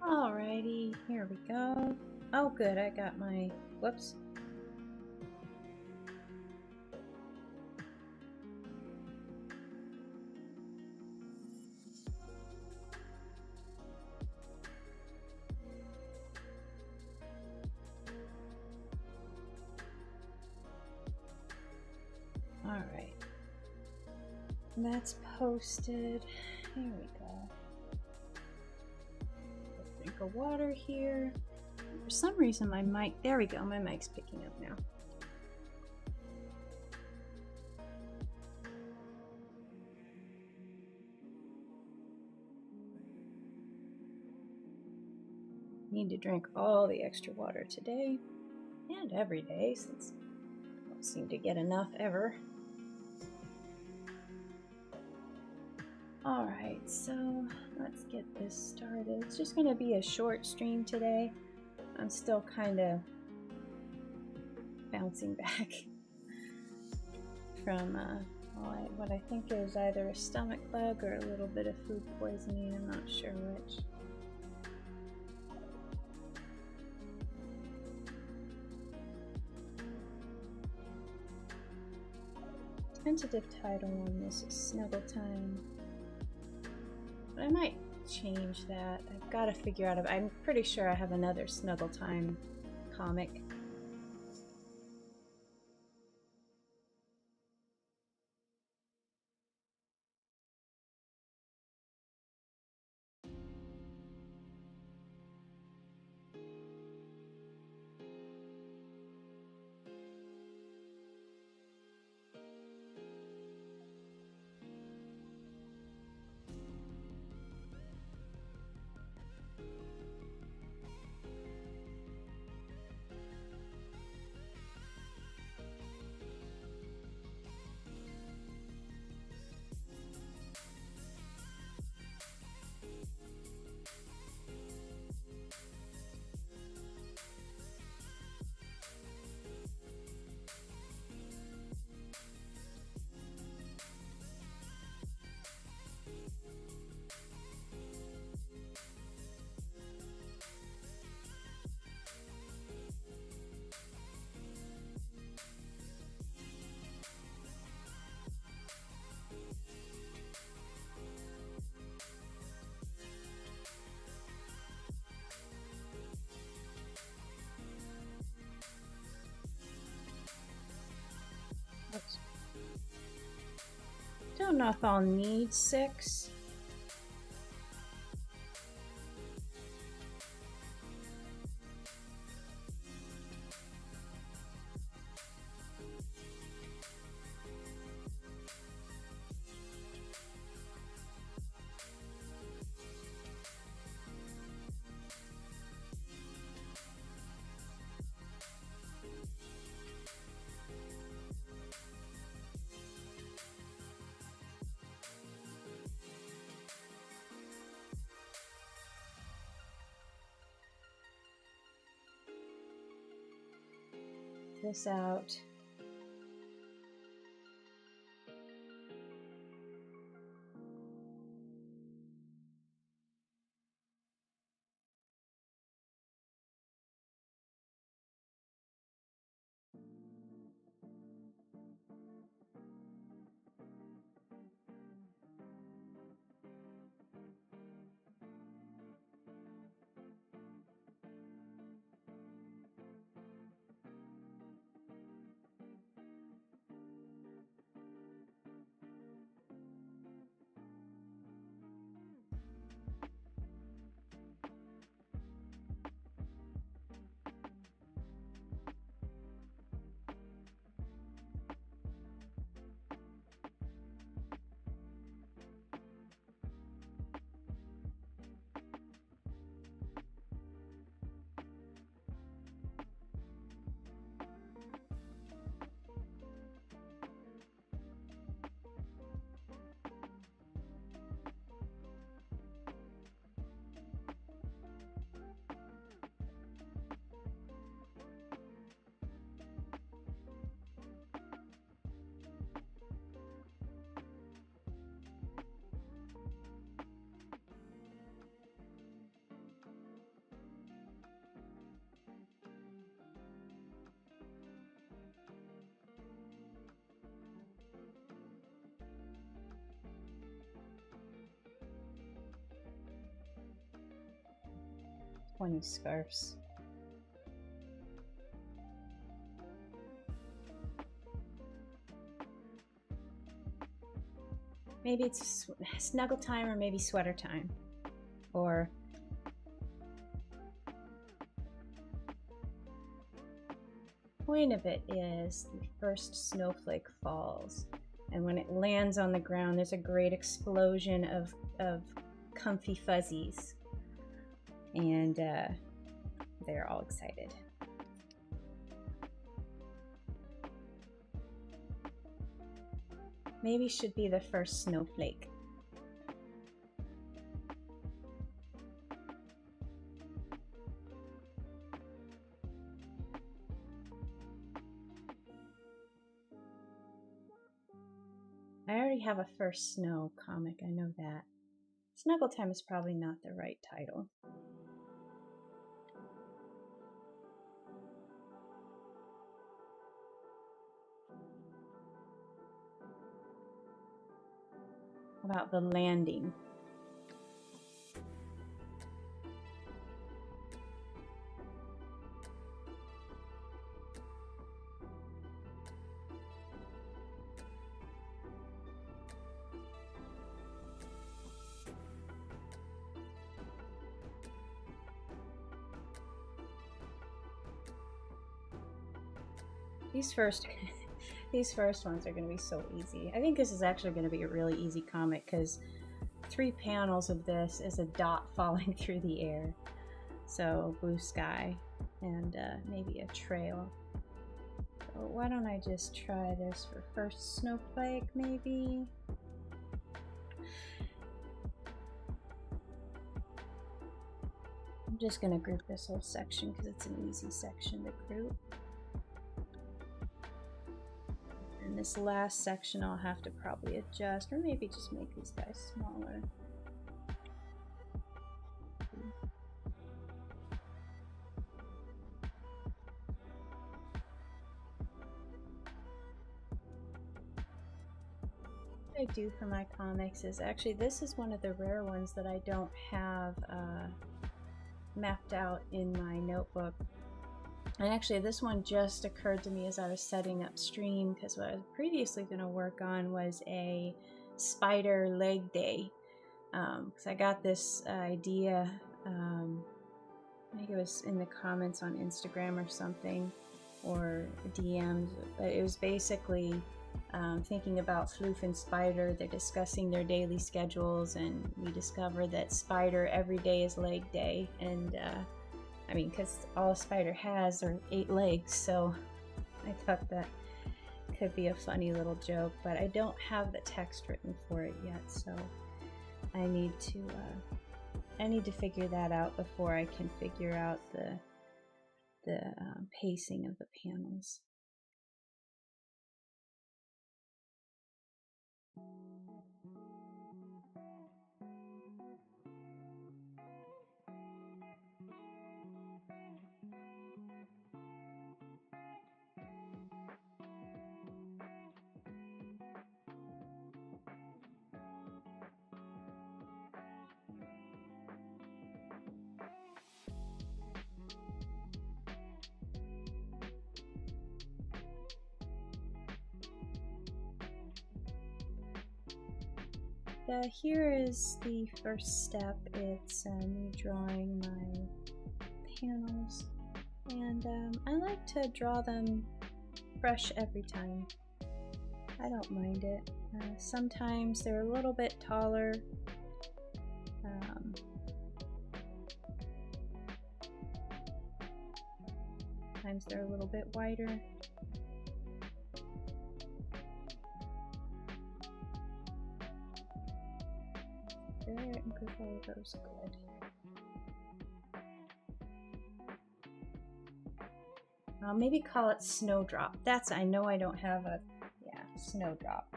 Alrighty, here we go. Oh good, I got my, whoops. Alright, that's posted. Here we go. Drink of water here. For some reason my mic, there we go, my mic's picking up now. Need to drink all the extra water today and every day since I don't seem to get enough ever. Alright, so let's get this started. It's just going to be a short stream today. I'm still kind of bouncing back from what I think is either a stomach bug or a little bit of food poisoning. I'm not sure which. Tentative title on this is Snuggle Time. But I might change that. I've got to figure out. I'm pretty sure I have another Snuggle Time comic. Don't know if I'll need 6. This out. 20 scarfs. Maybe it's snuggle time or maybe sweater time. Or the point of it is the first snowflake falls, and when it lands on the ground there's a great explosion of comfy fuzzies, and they're all excited. Maybe should be the first snowflake. I already have a first snow comic, I know that. Snuggle Time is probably not the right title. How about The Landing? These first ones are going to be so easy. I think this is actually going to be a really easy comic because 3 panels of this is a dot falling through the air. So blue sky and maybe a trail. So why don't I just try this for first snowflake maybe? I'm just going to group this whole section because it's an easy section to group. And this last section I'll have to probably adjust, or maybe just make these guys smaller. What I do for my comics is actually, this is one of the rare ones that I don't have mapped out in my notebook. And actually this one just occurred to me as I was setting up stream, because what I was previously going to work on was a spider leg day. Because I got this idea, I think it was in the comments on Instagram or something, or DMs, but it was basically thinking about Floof and Spider. They're discussing their daily schedules, and we discovered that Spider every day is leg day, and I mean, because all a spider has are 8 legs, so I thought that could be a funny little joke, but I don't have the text written for it yet, so I need to figure that out before I can figure out the pacing of the panels. Here is the first step. It's me drawing my panels, and I like to draw them fresh every time. I don't mind it. Sometimes they're a little bit taller. Sometimes they're a little bit wider. There, and group all those good. I'll maybe call it Snowdrop. That's, I know I don't have a, yeah, Snowdrop.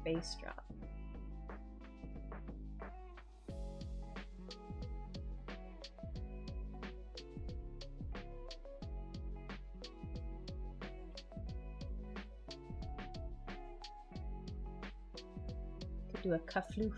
Base drop. do a kafloof.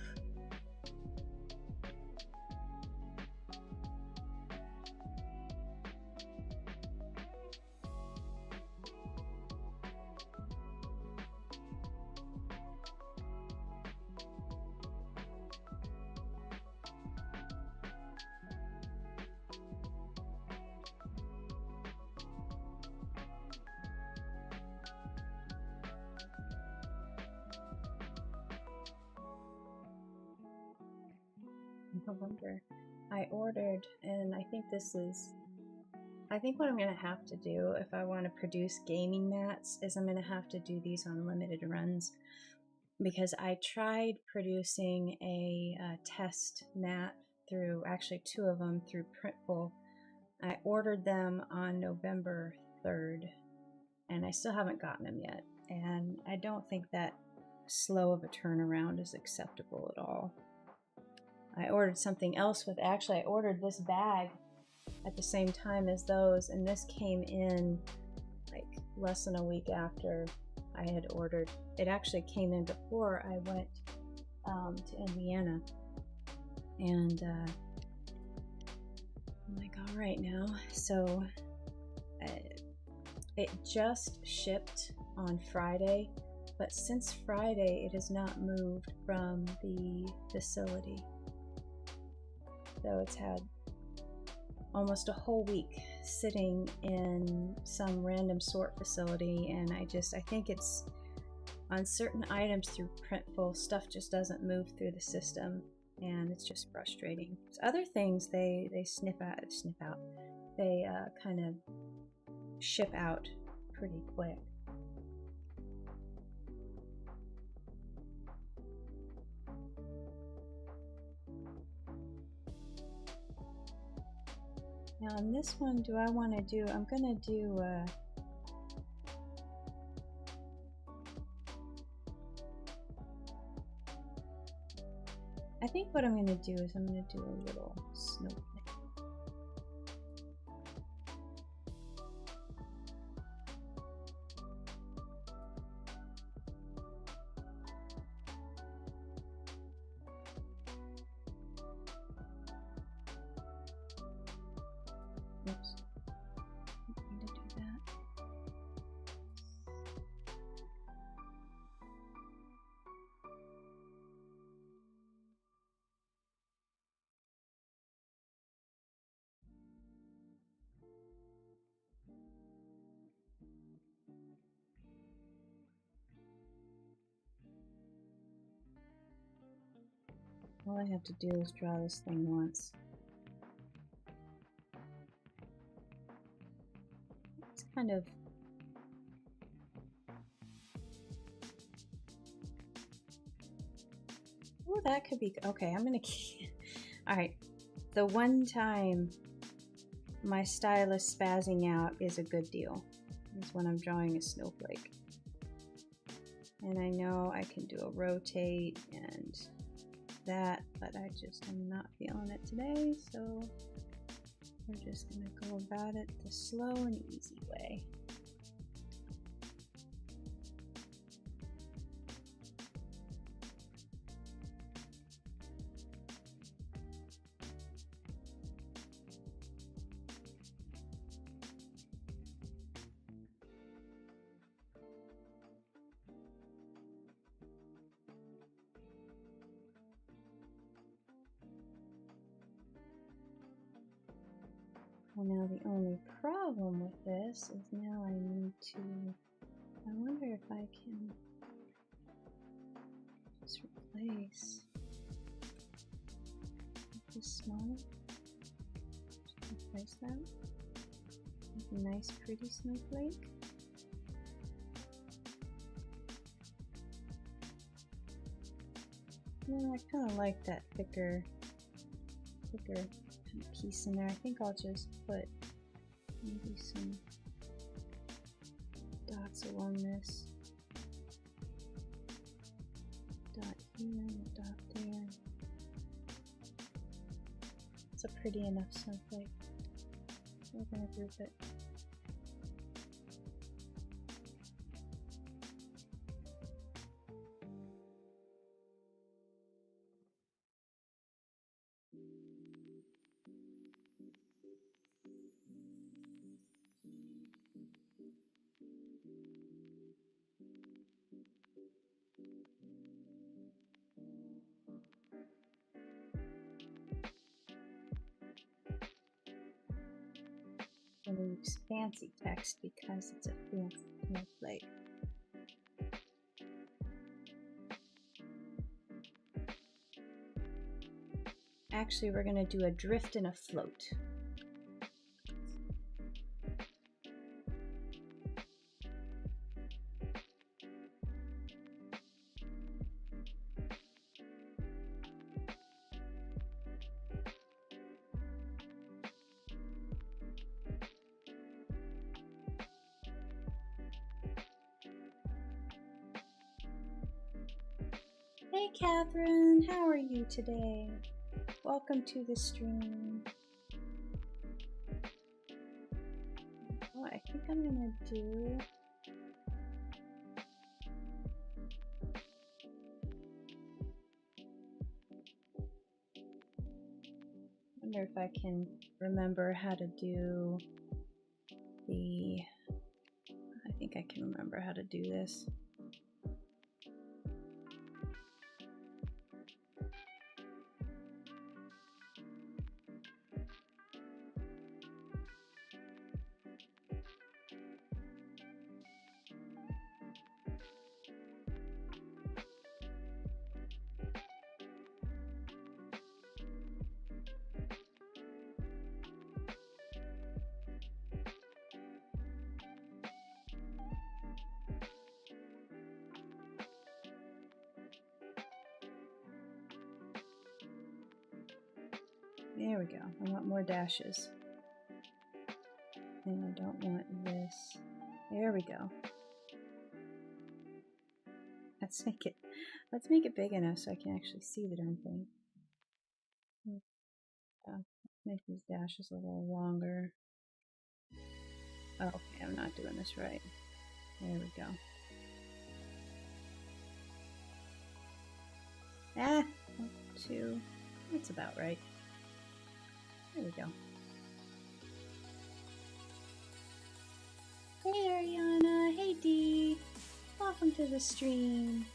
I wonder. I ordered, and I think what I'm going to have to do if I want to produce gaming mats is I'm going to have to do these on limited runs, because I tried producing a test mat through, actually 2 of them through Printful. I ordered them on November 3rd, and I still haven't gotten them yet, and I don't think that slow of a turnaround is acceptable at all. I ordered something else with, actually I ordered this bag at the same time as those, and this came in like less than a week after I had ordered. It actually came in before I went to Indiana, and I'm like, all right now. So it just shipped on Friday, but since Friday it has not moved from the facility. So it's had almost a whole week sitting in some random sort facility, and I think it's on certain items through Printful, stuff just doesn't move through the system, and it's just frustrating. So other things they sniff out, they kind of ship out pretty quick. Now on this one, do I want to do, I'm going to do I think what I'm going to do is I'm going to do a little snowflake. Oops. I'm going to do that. All I have to do is draw this thing once. It's kind of oh, that could be okay. I'm gonna keep. All right, the one time my stylus spazzing out is a good deal is when I'm drawing a snowflake, and I know I can do a rotate and that, but I just am not feeling it today, so we're just gonna go about it the slow and easy way. Well, now the only problem with this is now I need to, I wonder if I can just replace this small, just replace that, make a nice pretty snowflake. Yeah, I kind of like that thicker piece in there. I think I'll just put maybe some dots along this. Dot here, a dot there. It's a pretty enough snowflake. We're going to group it. going to use fancy text because it's a fancy snowflake. Actually, we're going to do a drift and a float. Hey Catherine, how are you today? Welcome to the stream. Oh, I think I'm gonna do I wonder if I can remember how to do I think I can remember how to do this. There we go. I want more dashes. And I don't want this. There we go. Let's make it big enough so I can actually see the darn thing. Let's make these dashes a little longer. Oh, okay, I'm not doing this right. There we go. Ah, 1, 2. That's about right. There we go. Hey Ariana, hey Dee. Welcome to the stream.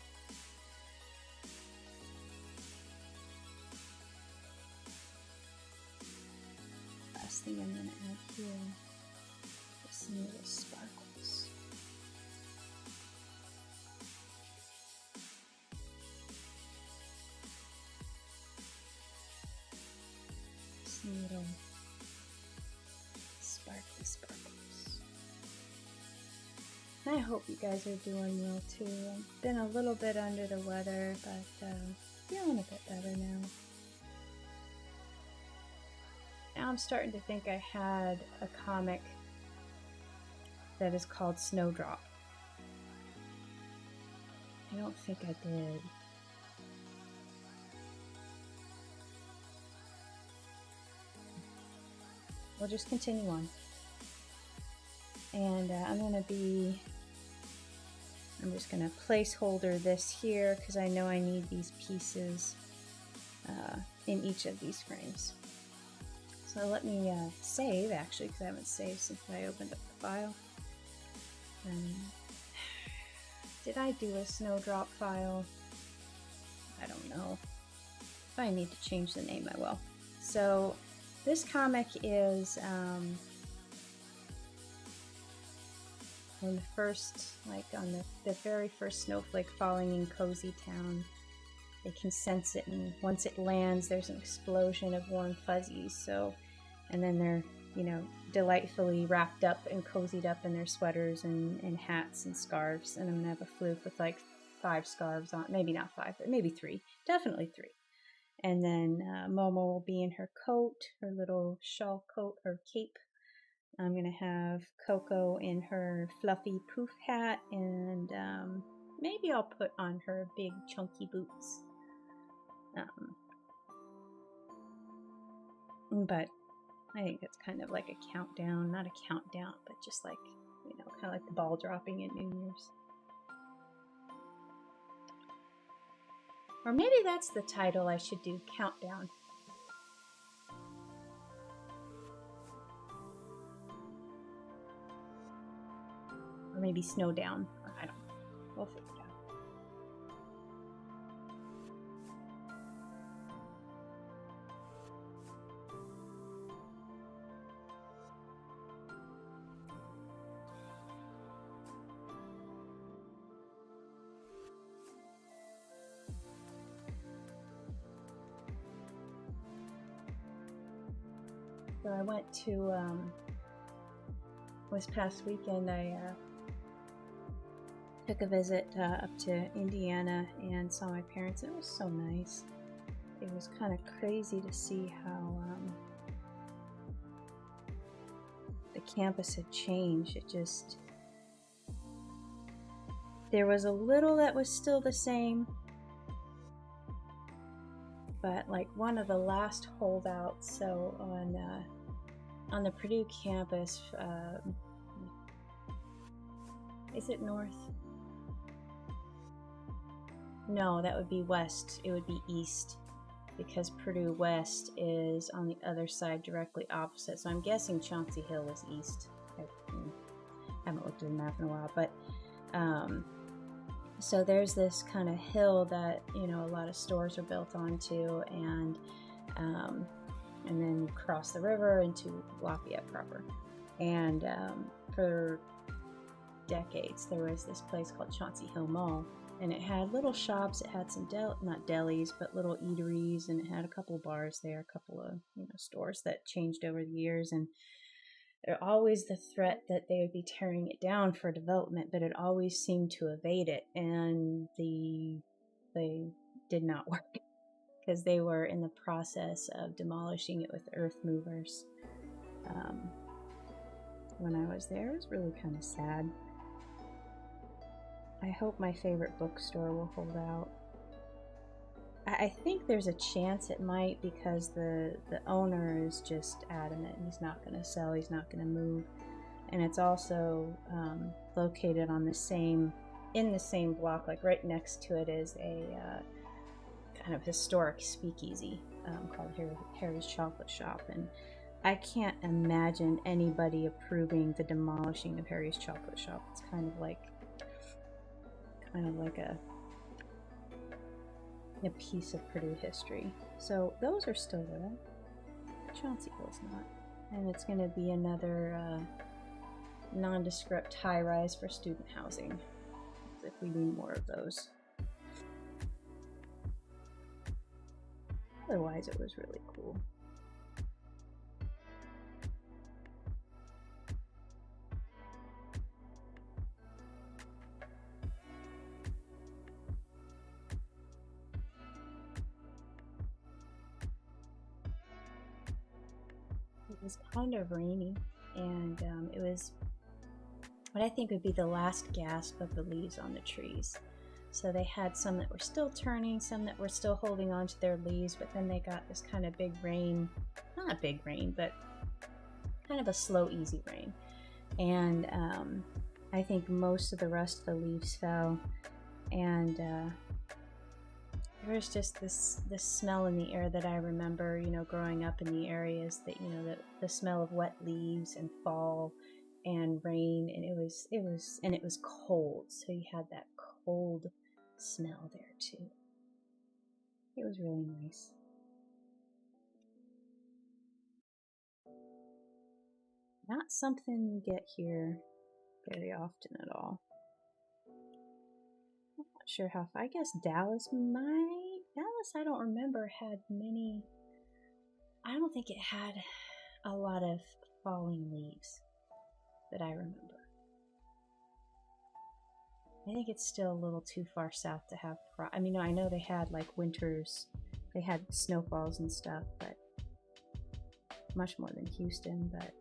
Last thing I'm going to add here is some little sparkles. Some little sparkles. I hope you guys are doing well too. I've been a little bit under the weather, but feeling a bit better now. Now I'm starting to think I had a comic that is called Snowdrop. I don't think I did. We'll just continue on. And I'm just going to placeholder this here because I know I need these pieces in each of these frames. So let me save, actually, because I haven't saved since I opened up the file. Did I do a Snowdrop file? I don't know. If I need to change the name, I will. So this comic is on the first, on the very first snowflake falling in Cozy Town. They can sense it, and once it lands, there's an explosion of warm fuzzies. So, and then they're, delightfully wrapped up and cozied up in their sweaters and hats and scarves. And I'm gonna have a floof with 5 scarves on, maybe not 5, but maybe 3, definitely 3. And then Momo will be in her coat, her little shawl coat or cape. I'm going to have Coco in her fluffy poof hat, and maybe I'll put on her big chunky boots. But I think it's kind of like a countdown, not a countdown, but just kind of like the ball dropping at New Year's. Or maybe that's the title I should do, Countdown. Or maybe Snowdown. I don't know. We'll figure it out. So I went to, this past weekend, I took a visit up to Indiana and saw my parents. It was so nice. It was kind of crazy to see how the campus had changed. It just, there was a little that was still the same, but like one of the last holdouts, so on the Purdue campus, is it north? No, that would be west. It would be east, because Purdue West is on the other side, directly opposite. So I'm guessing Chauncey Hill is east. I haven't looked at the map in a while, but so there's this kind of hill that, you know, a lot of stores are built onto, and then you cross the river into Lafayette proper. And for decades, there was this place called Chauncey Hill Mall, and it had little shops. It had some not delis, but little eateries, and it had a couple of bars there, a couple of, you know, stores that changed over the years. And there always the threat that they would be tearing it down for development, but it always seemed to evade it, and they did not work because they were in the process of demolishing it with earth movers. When I was there, it was really kind of sad. I hope my favorite bookstore will hold out. I think there's a chance it might, because the owner is just adamant. He's not going to sell. He's not going to move. And it's also located on in the same block. Like right next to it is a kind of historic speakeasy called Harry's Chocolate Shop. And I can't imagine anybody approving the demolishing of Harry's Chocolate Shop. It's kind of like a piece of Purdue history. So those are still there. Chauncey Hill's not. And it's going to be another nondescript high-rise for student housing, if we need more of those. Otherwise, it was really cool. It was kind of rainy, and it was what I think would be the last gasp of the leaves on the trees. So they had some that were still turning, some that were still holding on to their leaves, but then they got this kind of big rain, not a big rain, but kind of a slow, easy rain. And I think most of the rest of the leaves fell, and there was just this smell in the air that I remember, you know, growing up in the areas that, you know, the smell of wet leaves and fall and rain, and it was cold, so you had that cold smell there too. It was really nice. Not something you get here very often at all. I'm not sure how. I guess Dallas might. Dallas, I don't remember, had many. I don't think it had a lot of falling leaves that I remember. I think it's still a little too far south to have. I mean, I know they had like winters, they had snowfalls and stuff, but much more than Houston. But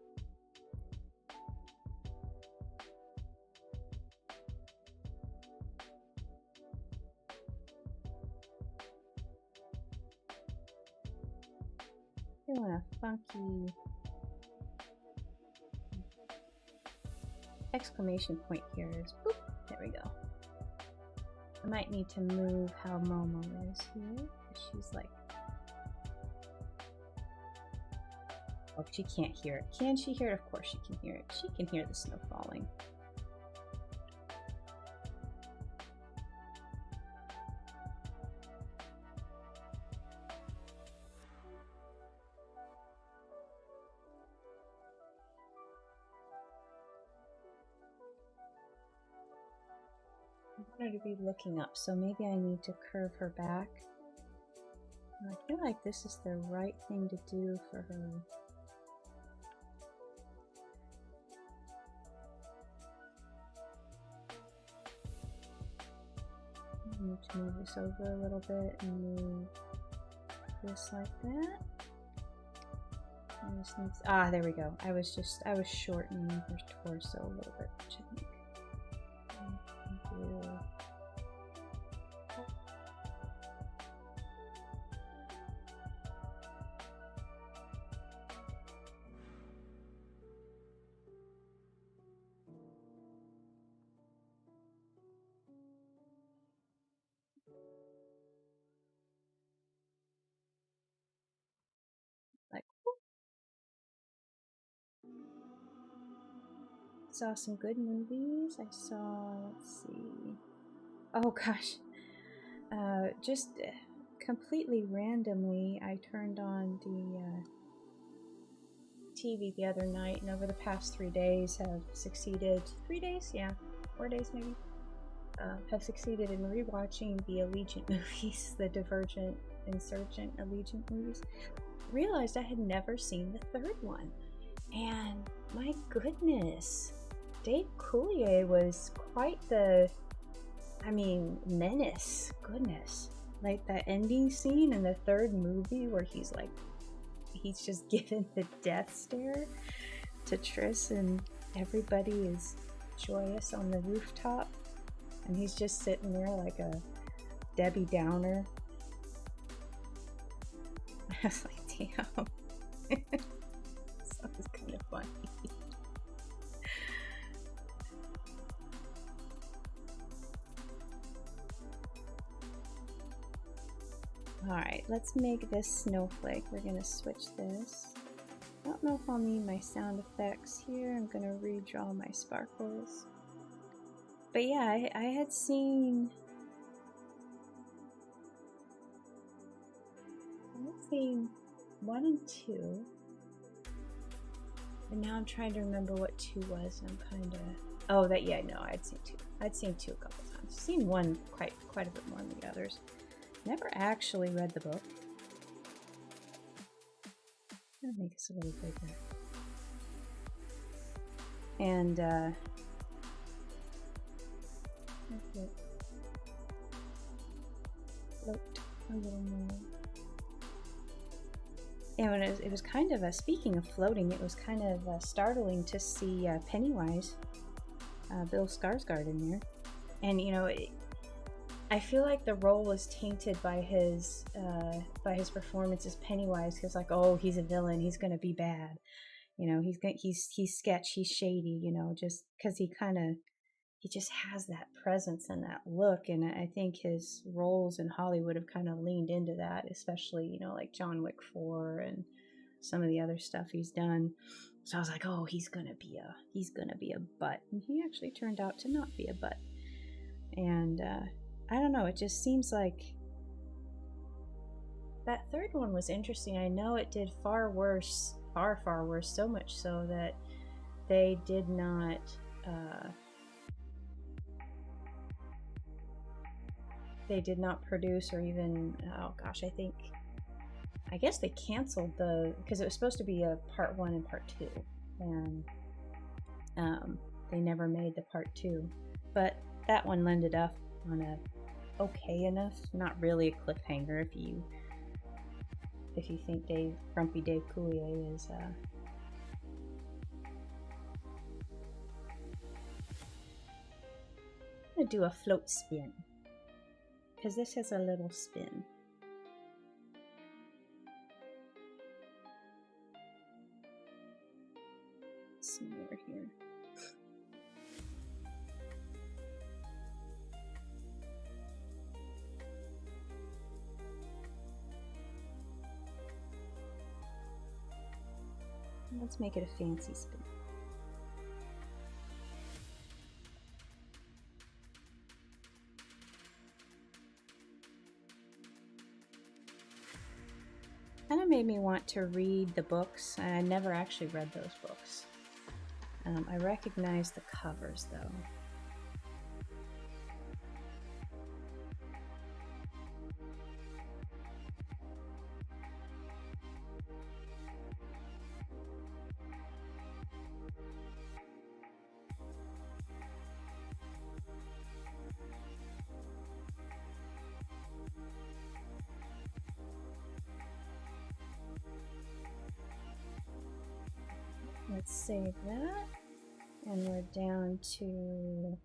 feeling a funky exclamation point here is boop. There we go. I might need to move how Momo is here. She's like, oh, she can't hear it. Can she hear it? Of course she can hear it. She can hear the snow falling. I want her to be looking up, so maybe I need to curve her back. I feel like this is the right thing to do for her. I need to move this over a little bit and move this like that. There we go. I was shortening her torso a little bit, which I think I can do. Saw some good movies. I saw, let's see. Oh gosh. Just completely randomly, I turned on the TV the other night, and over the past 3 days have succeeded. 3 days? Yeah. 4 days maybe. Have succeeded in rewatching the Allegiant movies, the Divergent, Insurgent, Allegiant movies. Realized I had never seen the third one. And my goodness, Dave Coulier was quite the, menace. Goodness. Like that ending scene in the third movie where he's just given the death stare to Triss and everybody is joyous on the rooftop. And he's just sitting there like a Debbie Downer. I was like, damn. That was kind of funny. Alright, let's make this snowflake. We're going to switch this. I don't know if I'll need my sound effects here. I'm going to redraw my sparkles. But yeah, I had seen... I've seen 1 and 2. And now I'm trying to remember what 2 was. I'm kind of... Oh, yeah, no, I'd seen 2. I'd seen 2 a couple times. I've seen 1 quite a bit more than the others. Never actually read the book. I'm gonna make this a little bigger. And, float a little more. And it was kind of, speaking of floating, it was kind of startling to see Pennywise, Bill Skarsgård in there. And, you know, I feel like the role was tainted by his performance as Pennywise, because like, oh, he's a villain, he's gonna be bad, you know, he's sketch, he's shady, you know, just because he just has that presence and that look, and I think his roles in Hollywood have kind of leaned into that, especially, you know, like John Wick 4 and some of the other stuff he's done. So I was like, oh, he's gonna be a butt, and he actually turned out to not be a butt. And I don't know, it just seems like that third one was interesting. I know it did far worse, so much so that they did not produce or even, oh gosh, I guess they canceled because it was supposed to be a part 1 and part 2, and they never made the part 2, but that one ended up on a okay enough, not really a cliffhanger if you think Grumpy Dave Coulier is I'm gonna do a float spin because this has a little spin. Smaller here. Let's make it a fancy spin. Kind of made me want to read the books. I never actually read those books. I recognize the covers though. save that. And we're down to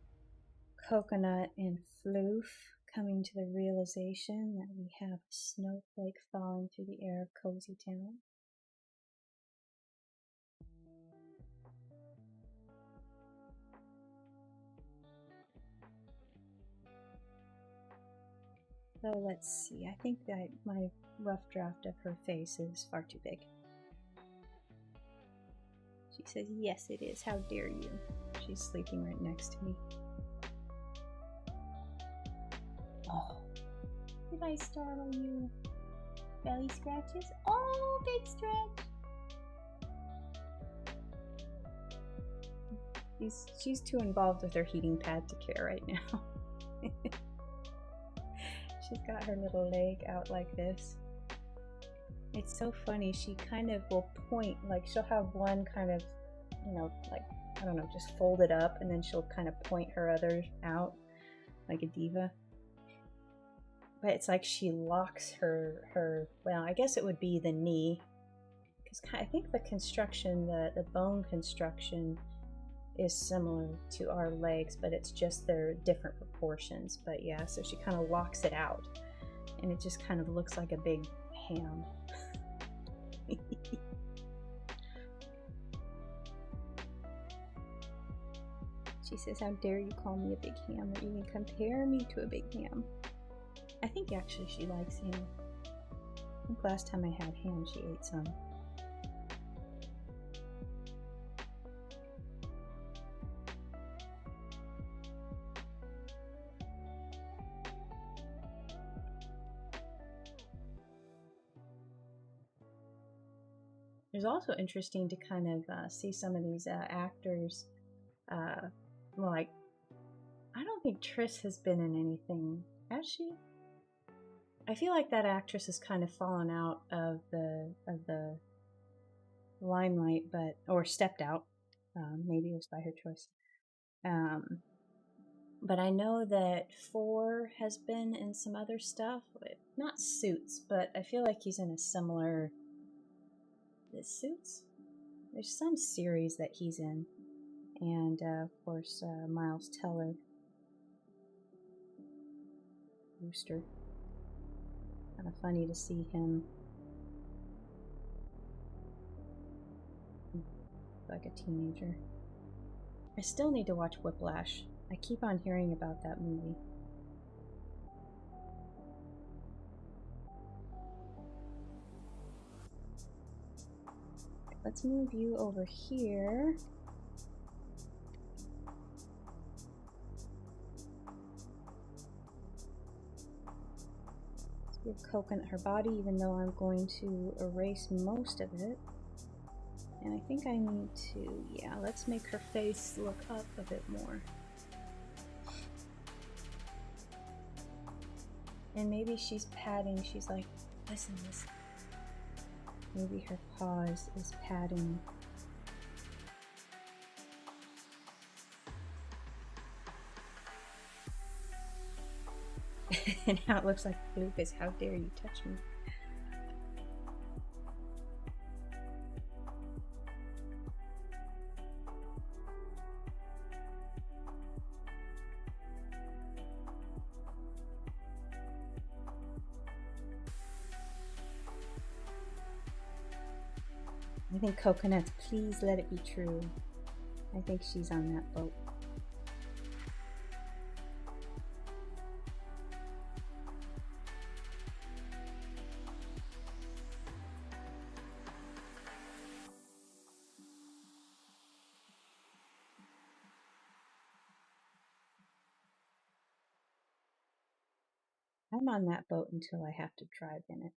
Coconut and Floof coming to the realization that we have a snowflake falling through the air of Cozy Town. So let's see, I think that my rough draft of her face is far too big. She says, yes it is, how dare you. She's sleeping right next to me. Oh, did I startle you? Belly scratches? Oh, big stretch! She's too involved with her heating pad to care right now. She's got her little leg out like this. It's so funny, she kind of will point, like she'll have one kind of, you know, like, I don't know, just fold it up, and then she'll kind of point her other out like a diva. But it's like she locks her well, I guess it would be the knee, because I think the construction, the bone construction is similar to our legs, but it's just they're different proportions. But yeah, so she kind of locks it out, and it just kind of looks like a big ham. She says, how dare you call me a big ham, or even compare me to a big ham. I think actually she likes ham. I think last time I had ham she ate some. It's also interesting to kind of see some of these actors. Well, like, I don't think Triss has been in anything, has she? I feel like that actress has kind of fallen out of the limelight, or stepped out. Maybe it was by her choice. But I know that Four has been in some other stuff, not Suits, but I feel like he's in a similar. Suits? There's some series that he's in, and of course Miles Teller, Rooster. Kind of funny to see him like a teenager. I still need to watch Whiplash. I keep on hearing about that movie. Let's move you over here. Let's give Coconut her body, even though I'm going to erase most of it. And I think I need to, yeah, let's make her face look up a bit more. And maybe she's patting, she's like, listen, listen. Maybe her paws is patting. And now it looks like Lucas, how dare you touch me. I think Coconut, please let it be true. I think she's on that boat. I'm on that boat until I have to drive in it.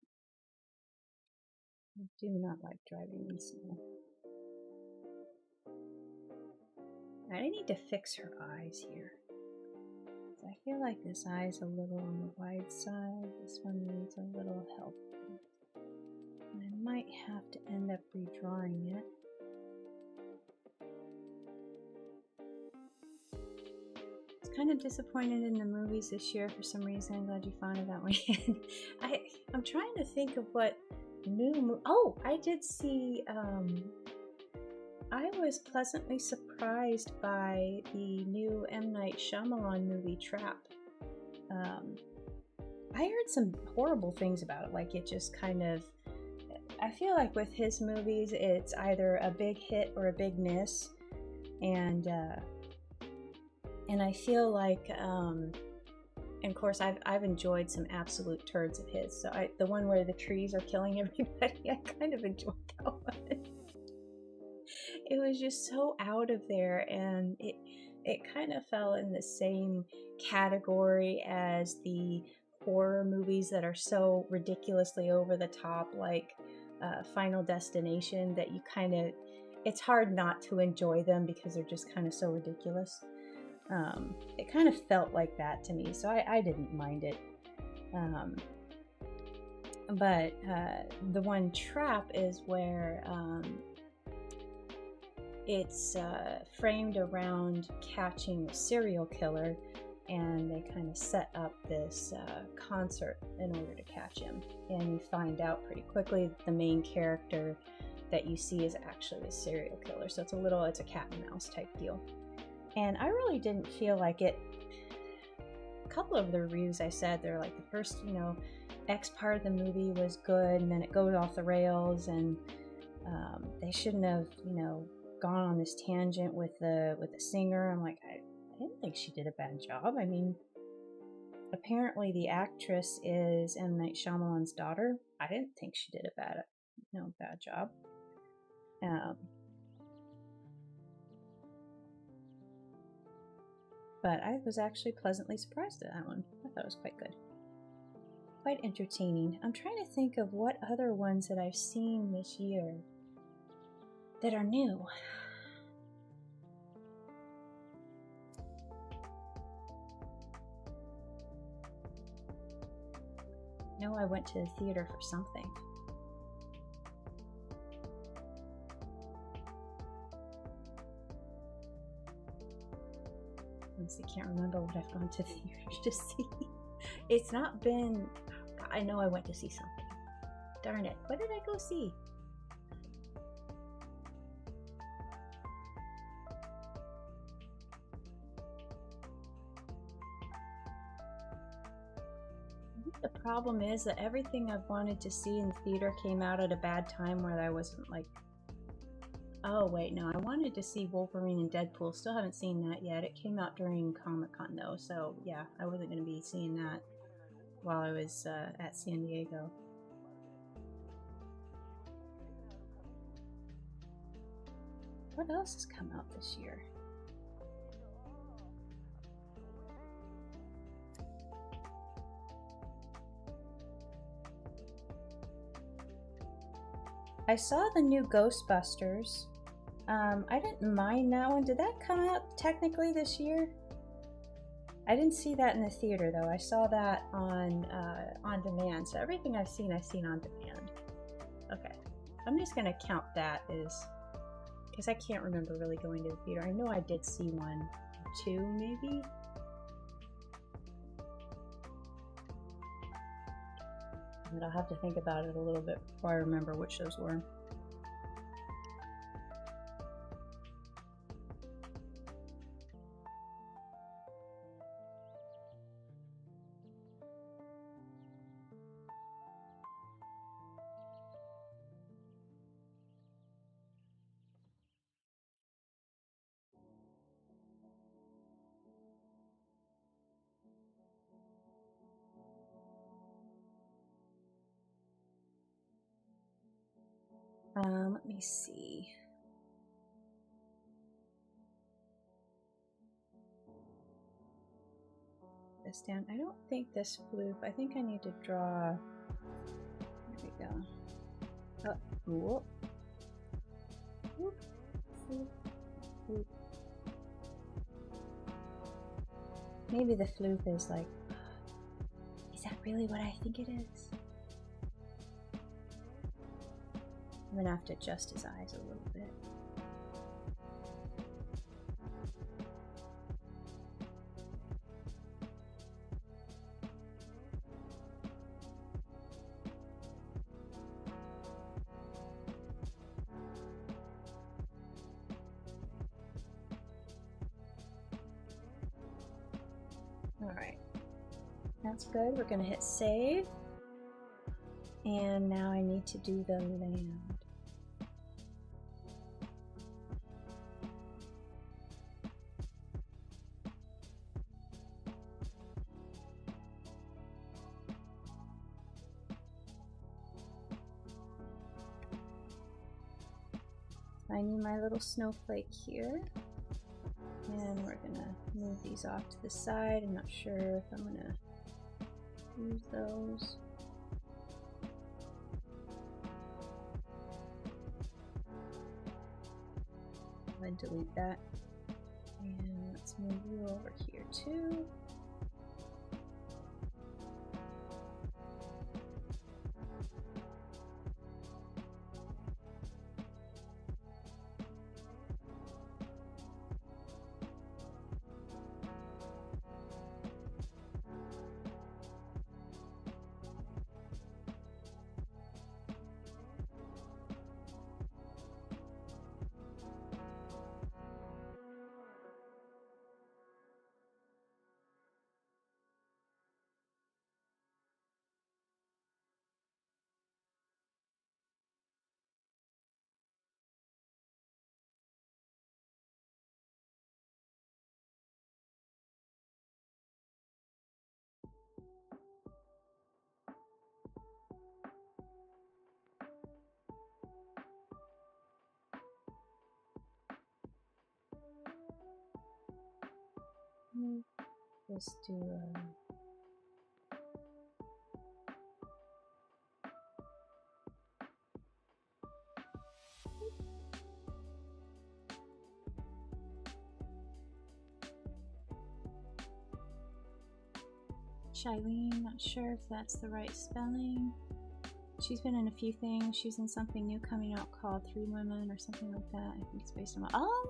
I do not like driving in snow. I need to fix her eyes here. I feel like this eye is a little on the wide side. This one needs a little help. And I might have to end up redrawing it. It's kind of disappointed in the movies this year for some reason. I'm glad you found it that way. I'm trying to think of what new oh, I did see I was pleasantly surprised by the new M. Night Shyamalan movie, Trap. I heard some horrible things about it, like it just kind of, I feel like with his movies, it's either a big hit or a big miss, and I feel like, and of course, I've enjoyed some absolute turds of his. So the one where the trees are killing everybody, I kind of enjoyed that one. It was just so out of there, and it kind of fell in the same category as the horror movies that are so ridiculously over the top, like Final Destination, that you kind of, it's hard not to enjoy them because they're just kind of so ridiculous. It kind of felt like that to me, so I didn't mind it. But the one Trap is where it's framed around catching a serial killer, and they kind of set up this concert in order to catch him. And you find out pretty quickly that the main character that you see is actually a serial killer. So it's a cat and mouse type deal. And I really didn't feel like it. A couple of the reviews I said, they're like, the first, X part of the movie was good, and then it goes off the rails, and they shouldn't have, gone on this tangent with the singer. I'm like, I didn't think she did a bad job. I mean, apparently the actress is M. Night Shyamalan's daughter. I didn't think she did a bad job. But I was actually pleasantly surprised at that one. I thought it was quite good. Quite entertaining. I'm trying to think of what other ones that I've seen this year that are new. No, I went to the theater for something. I can't remember what I've gone to the theater to see. It's not been, I know I went to see something. Darn it, what did I go see? I think the problem is that everything I've wanted to see in the theater came out at a bad time where I wasn't like, oh wait, no, I wanted to see Wolverine and Deadpool. Still haven't seen that yet. It came out during Comic-Con though, so yeah, I wasn't going to be seeing that while I was at San Diego. What else has come out this year? I saw the new Ghostbusters. I didn't mind that one. Did that come out technically this year? I didn't see that in the theater though. I saw that on demand. So everything I've seen on demand. Okay, I'm just gonna count that as, because I can't remember really going to the theater. I know I did see one, two maybe. But I'll have to think about it a little bit before I remember which those were. Let me see. This down. I don't think this flew. I think I need to draw. There we go. Oh, whoop. Whoop. Whoop. Whoop. Maybe the floof is like, is that really what I think it is? I'm gonna have to adjust his eyes a little bit. Alright, that's good. We're gonna hit save. And now I need to do the land. I need my little snowflake here. And we're gonna move these off to the side. I'm not sure if I'm gonna use those. I'm gonna delete that. And let's move you over here too. Let's do Shailene, not sure if that's the right spelling. She's been in a few things. She's in something new coming out called Three Women or something like that. I think it's based on. Oh,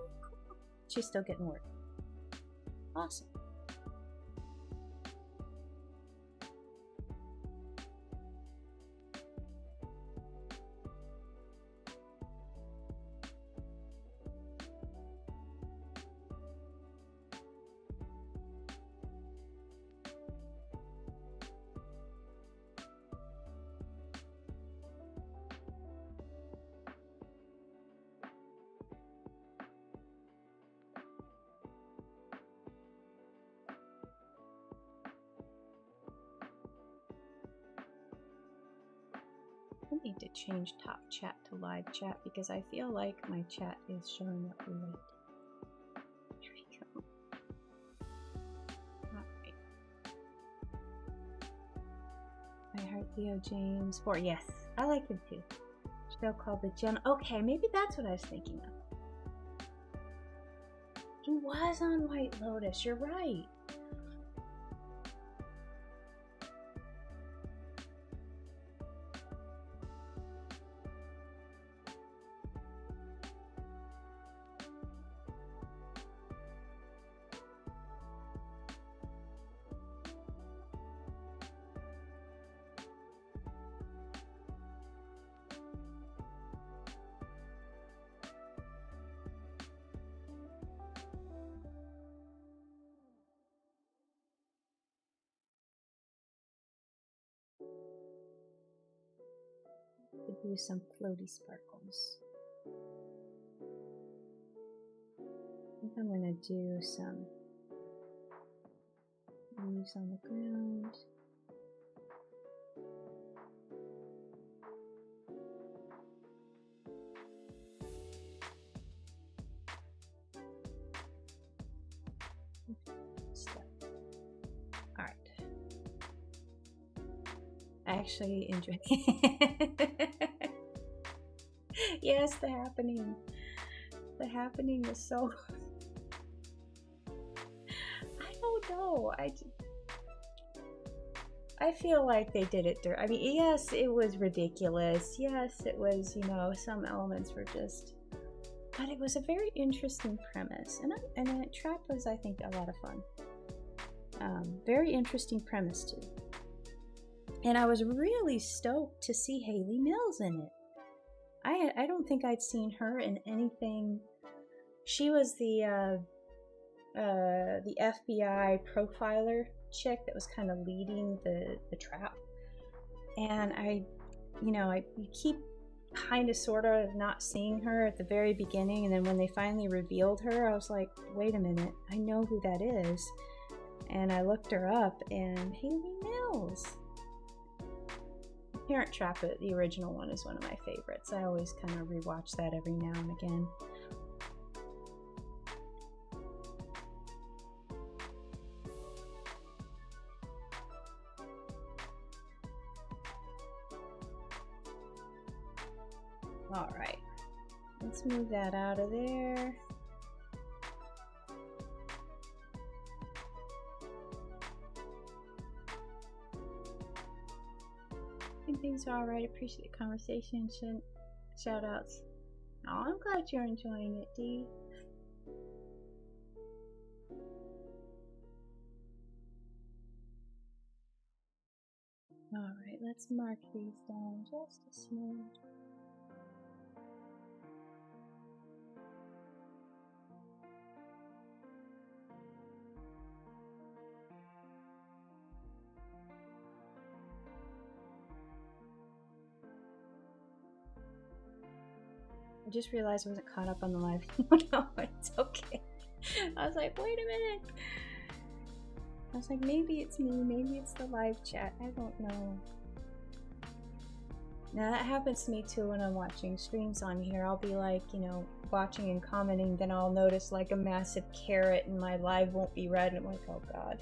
cool. She's still getting work. Awesome. I need to change top chat to live chat because I feel like my chat is showing up late. Here we go. Alright. I heard Theo James 4. Yes, I like him too. Show called The Gen. Okay, maybe that's what I was thinking of. He was on White Lotus, you're right. To do some floaty sparkles. I think I'm gonna do some leaves on the ground. All right. I actually enjoy it. Yes, The Happening. The Happening is so... I don't know. I feel like they did it I mean, yes, it was ridiculous. Yes, it was, you know, some elements were just... But it was a very interesting premise. And Trap was, I think, a lot of fun. Very interesting premise, too. And I was really stoked to see Hayley Mills in it. I don't think I'd seen her in anything. She was the the FBI profiler chick that was kind of leading the trap. And you keep kind of sort of not seeing her at the very beginning, and then when they finally revealed her, I was like, wait a minute, I know who that is. And I looked her up, and Haley Mills. Parent Trap, the original one, is one of my favorites. I always kind of rewatch that every now and again. Alright, let's move that out of there. I think things are alright. Appreciate the conversation. Shout outs. Oh, I'm glad you're enjoying it, Dee. Alright, let's mark these down just a smidge. I just realized I wasn't caught up on the live. No, it's okay. I was like, wait a minute. I was like, maybe it's me, maybe it's the live chat. I don't know. Now that happens to me too when I'm watching streams on here. I'll be like, watching and commenting, then I'll notice like a massive carrot and my live won't be read, and I'm like, oh god.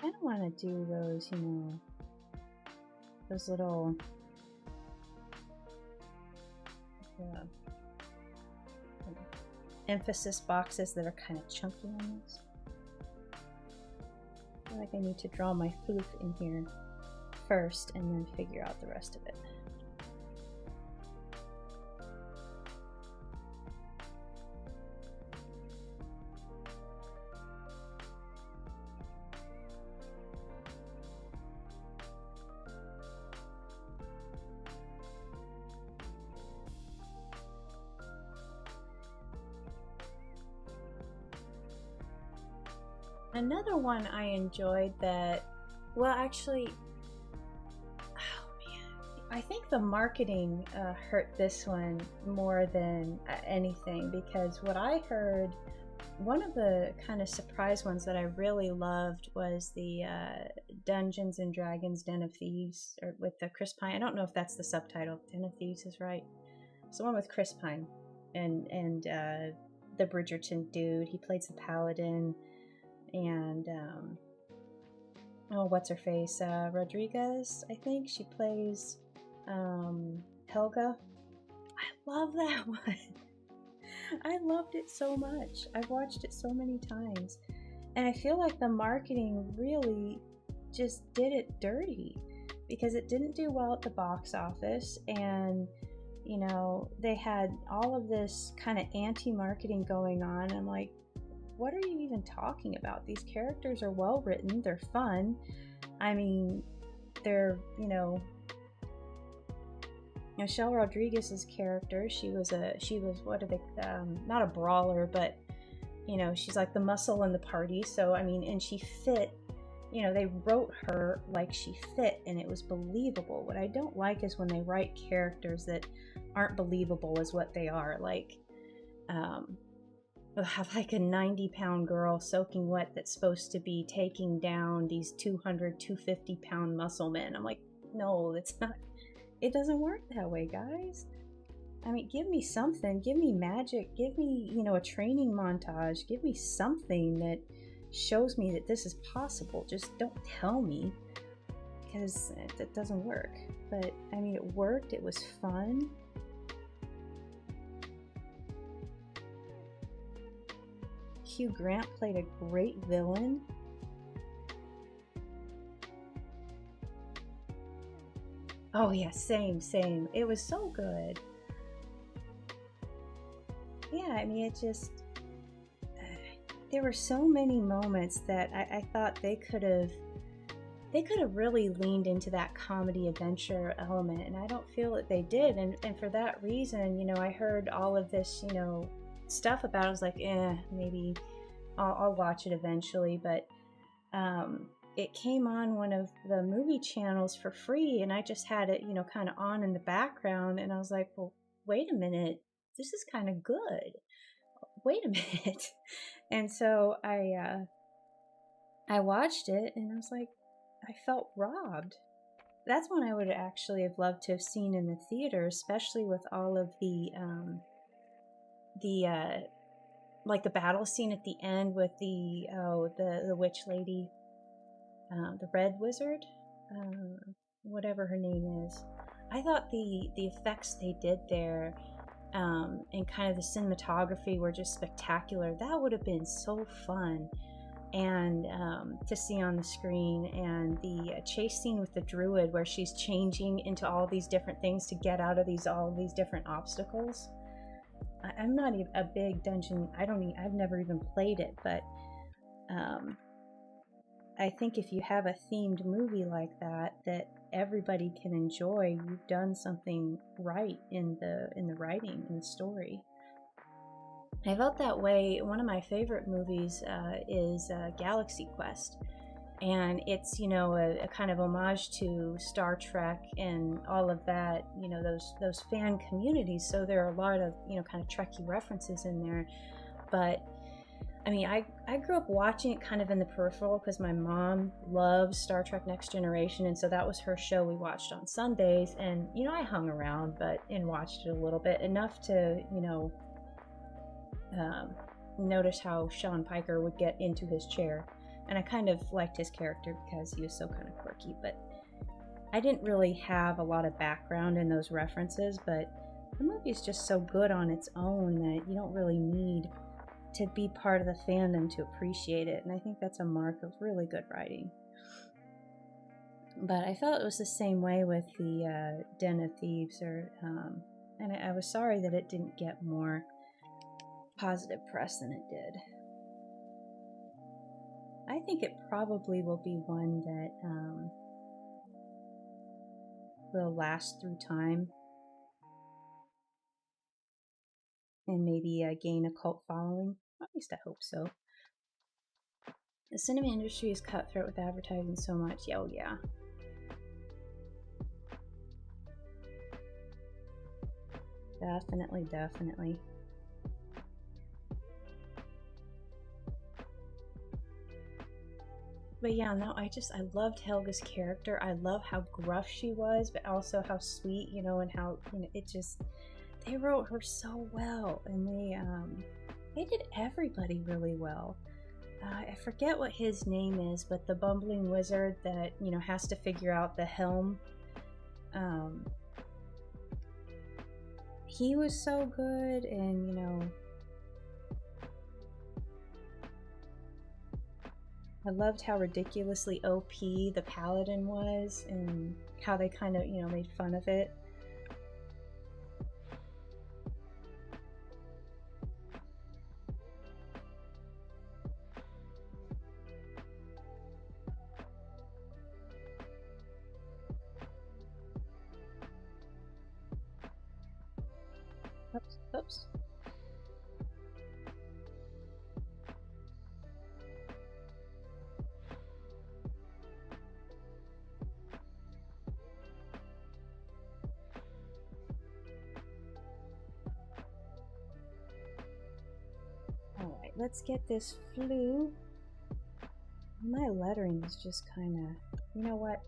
I don't want to do those, those little emphasis boxes that are kind of chunky on this. I feel like I need to draw my foof in here first and then figure out the rest of it. Another one I enjoyed that, well, actually, oh man, I think the marketing hurt this one more than anything, because what I heard, one of the kind of surprise ones that I really loved was the Dungeons and Dragons Den of Thieves, or with the Chris Pine. I don't know if that's the subtitle. Den of Thieves is right. It's the one with Chris Pine and the Bridgerton dude. He plays the paladin. And oh, what's her face? Rodriguez, I think she plays Helga. I love that one. I loved it so much. I've watched it so many times, and I feel like the marketing really just did it dirty, because it didn't do well at the box office, and they had all of this kind of anti-marketing going on. I'm like, what are you even talking about? These characters are well written, they're fun. I mean, they're, Michelle Rodriguez's character, she was what are they, not a brawler, but she's like the muscle in the party. So I mean, and she fit, they wrote her like she fit, and it was believable. What I don't like is when they write characters that aren't believable as what they are. Like we'll have like a 90-pound girl soaking wet that's supposed to be taking down these 200, 250-pound muscle men. I'm like, no, it's not. It doesn't work that way, guys. I mean, give me something. Give me magic. Give me, a training montage. Give me something that shows me that this is possible. Just don't tell me, because it doesn't work. But, I mean, it worked. It was fun. Hugh Grant played a great villain. Oh yeah, same, same. It was so good. Yeah, I mean, it just, there were so many moments that I thought they could have really leaned into that comedy adventure element, and I don't feel that they did. And for that reason, I heard all of this, stuff about it. I was like, maybe I'll watch it eventually. But it came on one of the movie channels for free, and I just had it, kind of on in the background, and I was like, well, wait a minute, this is kind of good. Wait a minute. And so I watched it, and I was like, I felt robbed. That's one I would actually have loved to have seen in the theater, especially with all of the like the battle scene at the end with the witch lady, the red wizard, whatever her name is. I thought the effects they did there, and kind of the cinematography were just spectacular. That would have been so fun. And to see on the screen, and the chase scene with the druid where she's changing into all these different things to get out of all these different obstacles. I'm not even a big dungeon. I've never even played it, but I think if you have a themed movie like that everybody can enjoy, you've done something right in the writing and the story. I felt that way. One of my favorite movies is Galaxy Quest, and it's a kind of homage to Star Trek and all of that. Those fan communities. So there are a lot of kind of Trekkie references in there. But I mean, I grew up watching it kind of in the peripheral because my mom loves Star Trek Next Generation, and so that was her show we watched on Sundays. And I hung around and watched it a little bit, enough to notice how Sean Piker would get into his chair, and I kind of liked his character because he was so kind of quirky. But I didn't really have a lot of background in those references. But the movie is just so good on its own that you don't really need to be part of the fandom to appreciate it, and I think that's a mark of really good writing. But I felt it was the same way with the Den of Thieves, and I was sorry that it didn't get more positive press than it did. I think it probably will be one that will last through time and maybe gain a cult following. At least I hope so. The cinema industry is cutthroat with advertising so much. Oh yeah. Definitely. But yeah, no, I loved Helga's character. I love how gruff she was, but also how sweet, and how, it just, they wrote her so well, and they did everybody really well. I forget what his name is, but the bumbling wizard that, has to figure out the helm. He was so good, and, I loved how ridiculously OP the paladin was, and how they kind of, made fun of it. Oops. Alright, let's get this flu. My lettering is just kind of, you know what?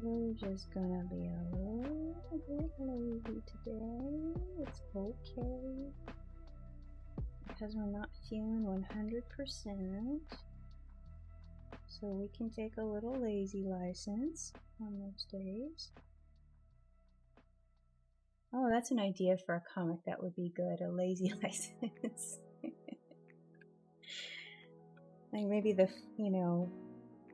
We're just gonna be a little bit lazy today. It's okay. Because we're not feeling 100%. So we can take a little lazy license on those days. Oh, that's an idea for a comic that would be good, a lazy license. Like maybe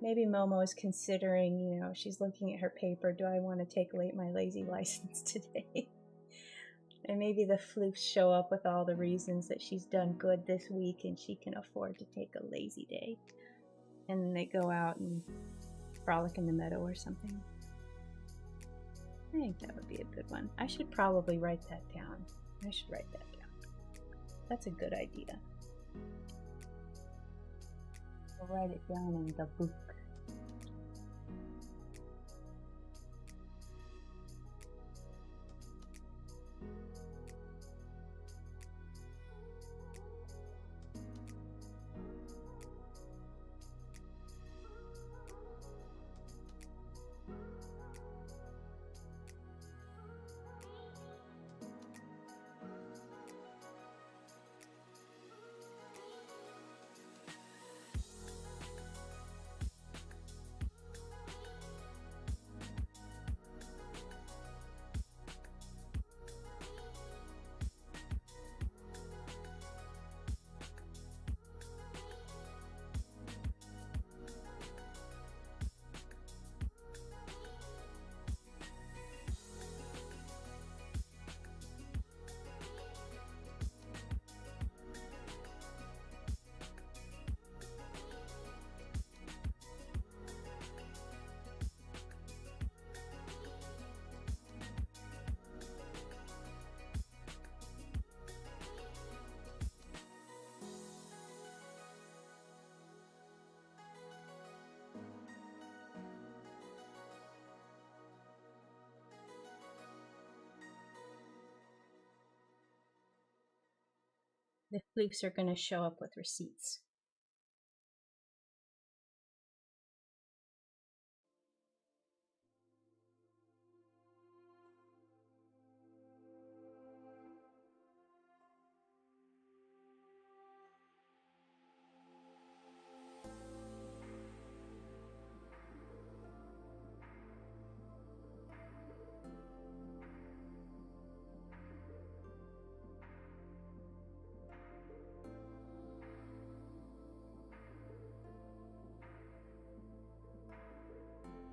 maybe Momo is considering, she's looking at her paper, do I want to take my lazy license today? And maybe the floofs show up with all the reasons that she's done good this week and she can afford to take a lazy day. And then they go out and frolic in the meadow or something. I think that would be a good one. I should probably write that down. That's a good idea. I'll write it down in the book. The floofs are going to show up with receipts.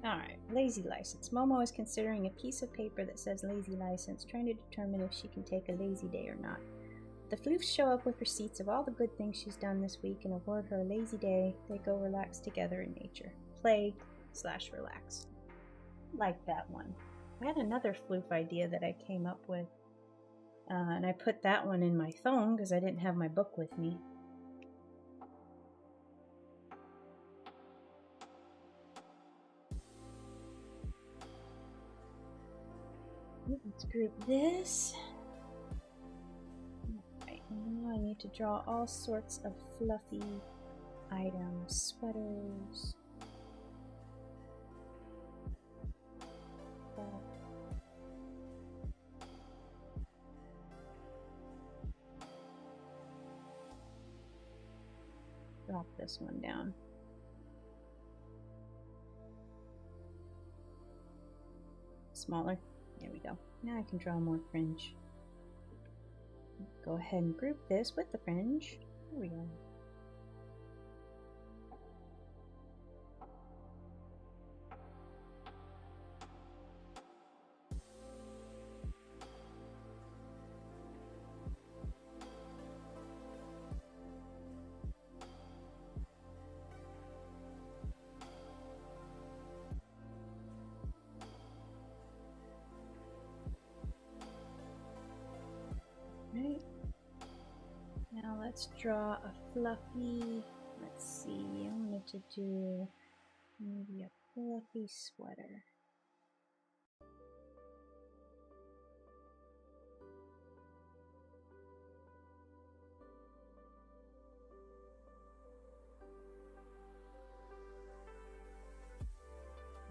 Alright, lazy license. Momo is considering a piece of paper that says lazy license, trying to determine if she can take a lazy day or not. The floofs show up with receipts of all the good things she's done this week and award her a lazy day. They go relax together in nature. Play/relax. Like that one. I had another floof idea that I came up with, and I put that one in my phone because I didn't have my book with me. Let's group this. Alright, now I need to draw all sorts of fluffy items. Sweaters. Drop this one down. Smaller. There we go. Now I can draw more fringe. Go ahead and group this with the fringe. There we go. Right. Now let's draw a fluffy, let's see, I wanted to do maybe a fluffy sweater.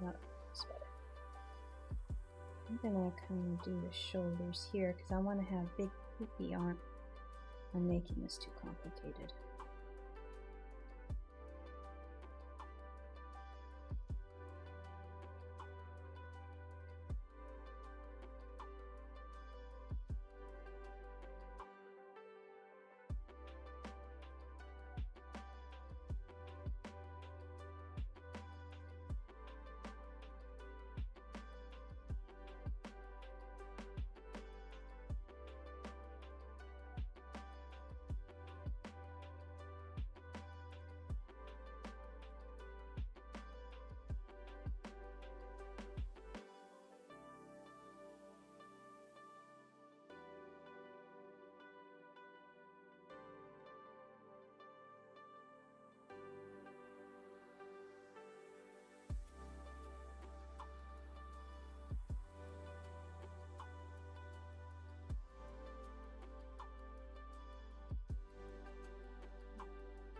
Not a sweater. I'm gonna kind of do the shoulders here because I want to have big poofy arm. I'm making this too complicated.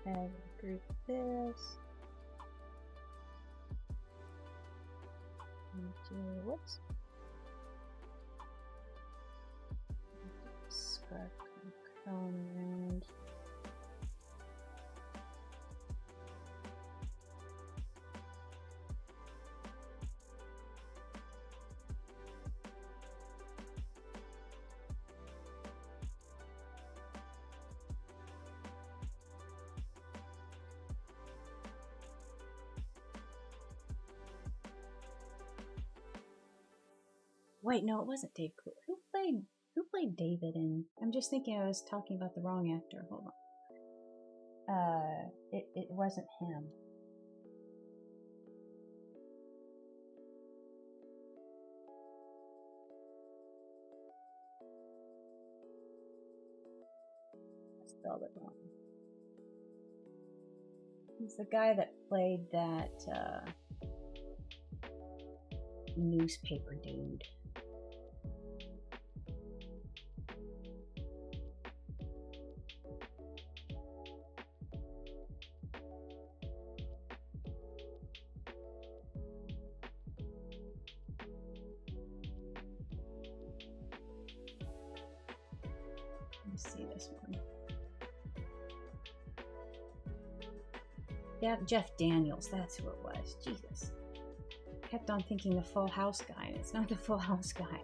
And group this. And do, whoops. Scarf cone around. Wait, no, it wasn't Dave Cool. Who played David in? I'm just thinking I was talking about the wrong actor. Hold on. It wasn't him. I spelled it wrong. He's the guy that played that newspaper dude. Let me see this one. Yeah, Jeff Daniels, that's who it was. Jesus. Kept on thinking the Full House guy, and it's not the Full House guy.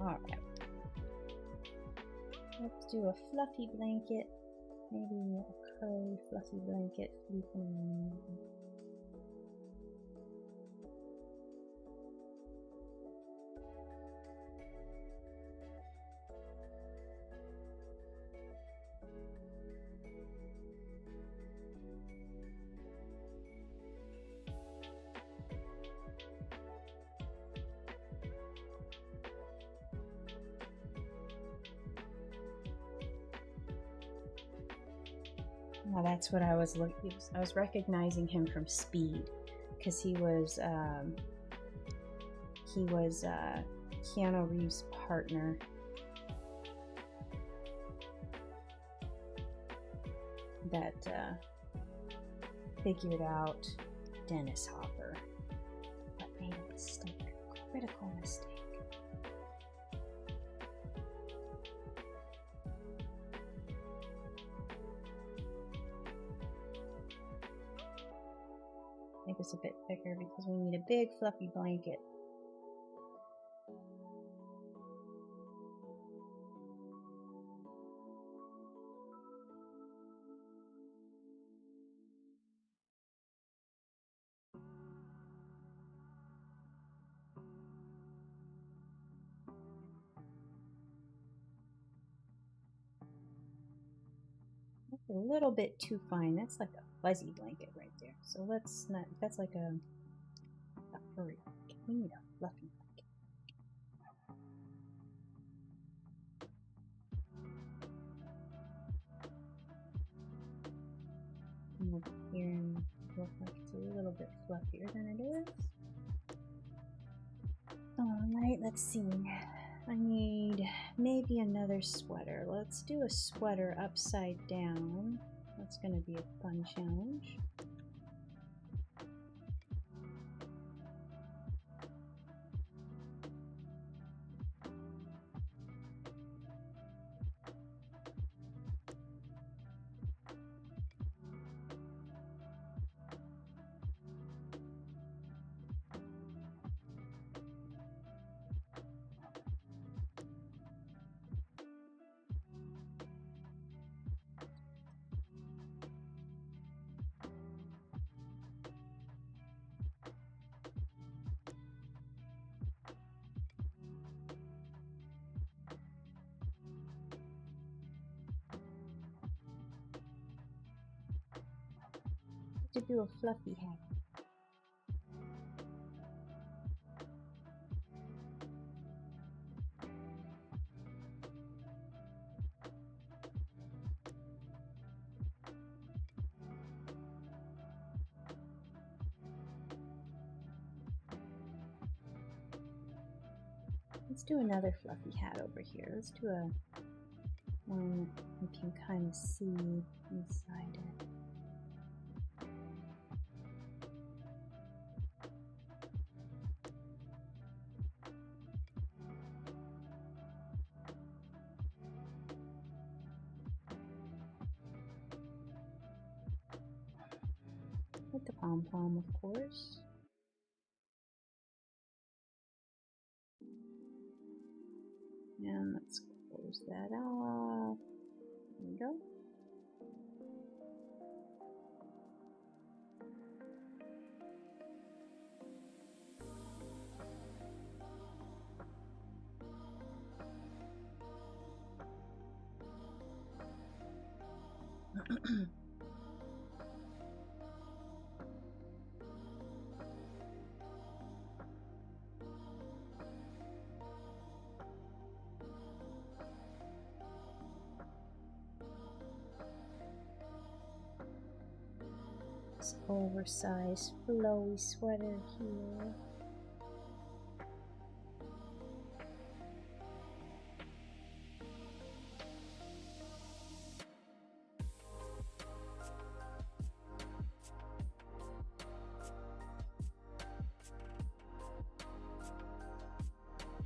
Alright. Let's do a fluffy blanket. Maybe a curly fluffy blanket. Well, that's what I was looking. I was recognizing him from Speed, because he was Keanu Reeves' partner. That figured out Dennis Hopper, but made a mistake, a critical mistake. Make this a bit thicker because we need a big fluffy blanket. That's a little bit too fine. That's like a fuzzy blanket right there. So let's not, that's like a furry blanket. We need a fluffy blanket. And over here and look like it's a little bit fluffier than it is. Alright, let's see. I need maybe another sweater. Let's do a sweater upside down. That's going to be a fun challenge. To do a fluffy hat. Let's do another fluffy hat over here. Let's do a one you can kind of see inside it. With the pom-pom, of course. And let's close that off. There we go. This oversized flowy sweater here.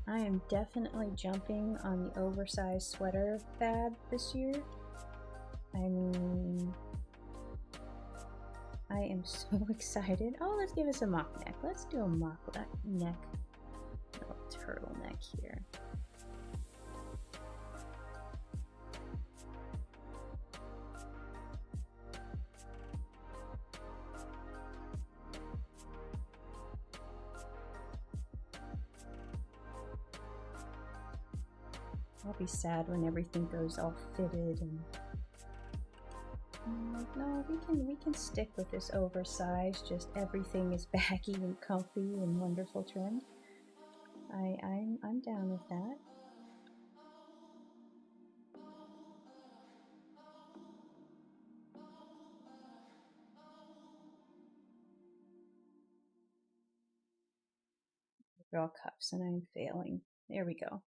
I am definitely jumping on the oversized sweater fad this year. I mean, I am so excited. Oh, let's give us a mock neck. Let's do a mock neck, little turtleneck here. I'll be sad when everything goes all fitted and no, we can stick with this oversized, just everything is baggy and comfy and wonderful trim. I'm down with that. Draw cups and I'm failing. There we go.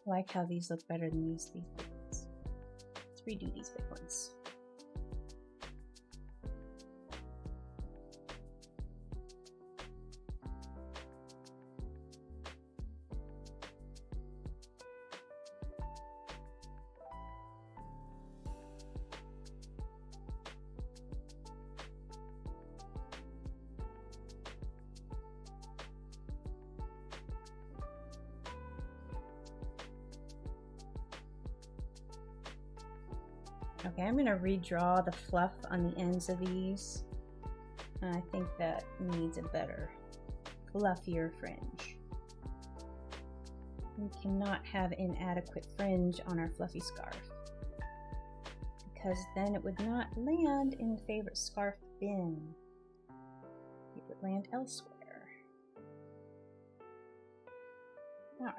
I like how these look better than these big ones. Let's redo these big ones. Okay, I'm going to redraw the fluff on the ends of these. And I think that needs a better, fluffier fringe. We cannot have inadequate fringe on our fluffy scarf, because then it would not land in the favorite scarf bin. It would land elsewhere. All right.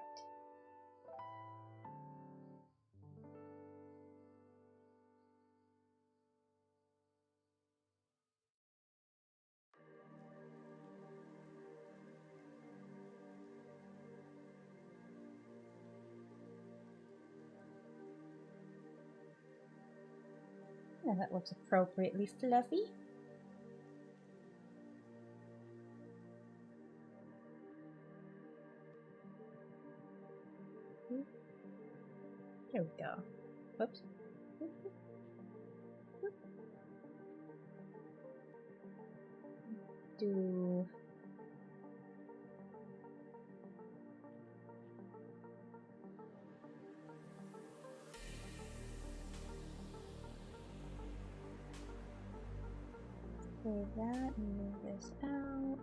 Yeah, that looks appropriately fluffy. There we go. Whoops. Do save that and move this out.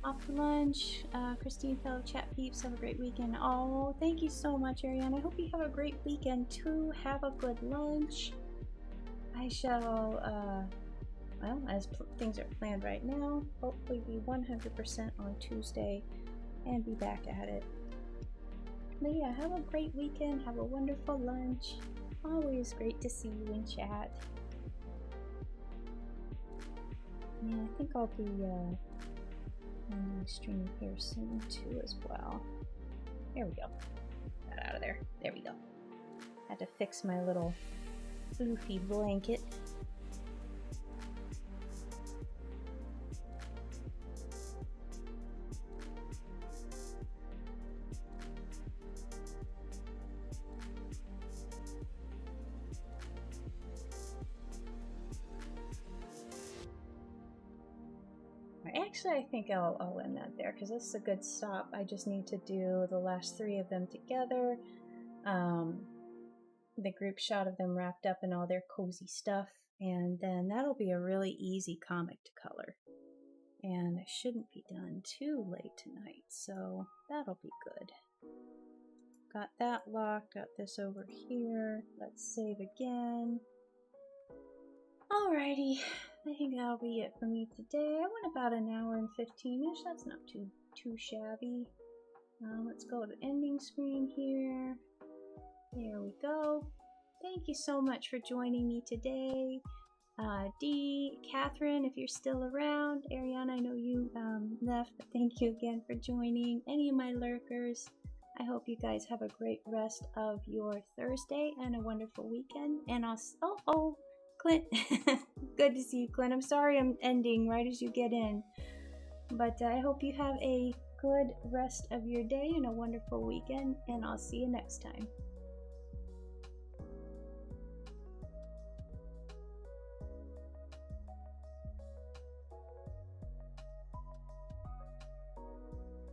Off to lunch. Christine, fellow chat peeps, have a great weekend. Oh, thank you so much, Ariane. I hope you have a great weekend too. Have a good lunch. I shall, well, as things are planned right now, hopefully be 100% on Tuesday and be back at it. But yeah, have a great weekend. Have a wonderful lunch. Always great to see you in chat. Yeah, I think I'll be, on my stream here soon too as well. There we go. Got out of there. There we go. Had to fix my little floofy blanket. Actually, I think I'll end that there because this is a good stop. I just need to do the last 3 of them together. The group shot of them wrapped up in all their cozy stuff, and then that'll be a really easy comic to color. And it shouldn't be done too late tonight, so that'll be good. Got that locked, got this over here. Let's save again. Alrighty, I think that'll be it for me today. I went about an hour and 15-ish. That's not too shabby. Let's go to the ending screen here. There we go. Thank you so much for joining me today. Dee, Catherine, if you're still around. Ariana, I know you left, but thank you again for joining. Any of my lurkers, I hope you guys have a great rest of your Thursday and a wonderful weekend. And I'll, Clint, good to see you, Clint. I'm sorry I'm ending right as you get in, but I hope you have a good rest of your day and a wonderful weekend, and I'll see you next time.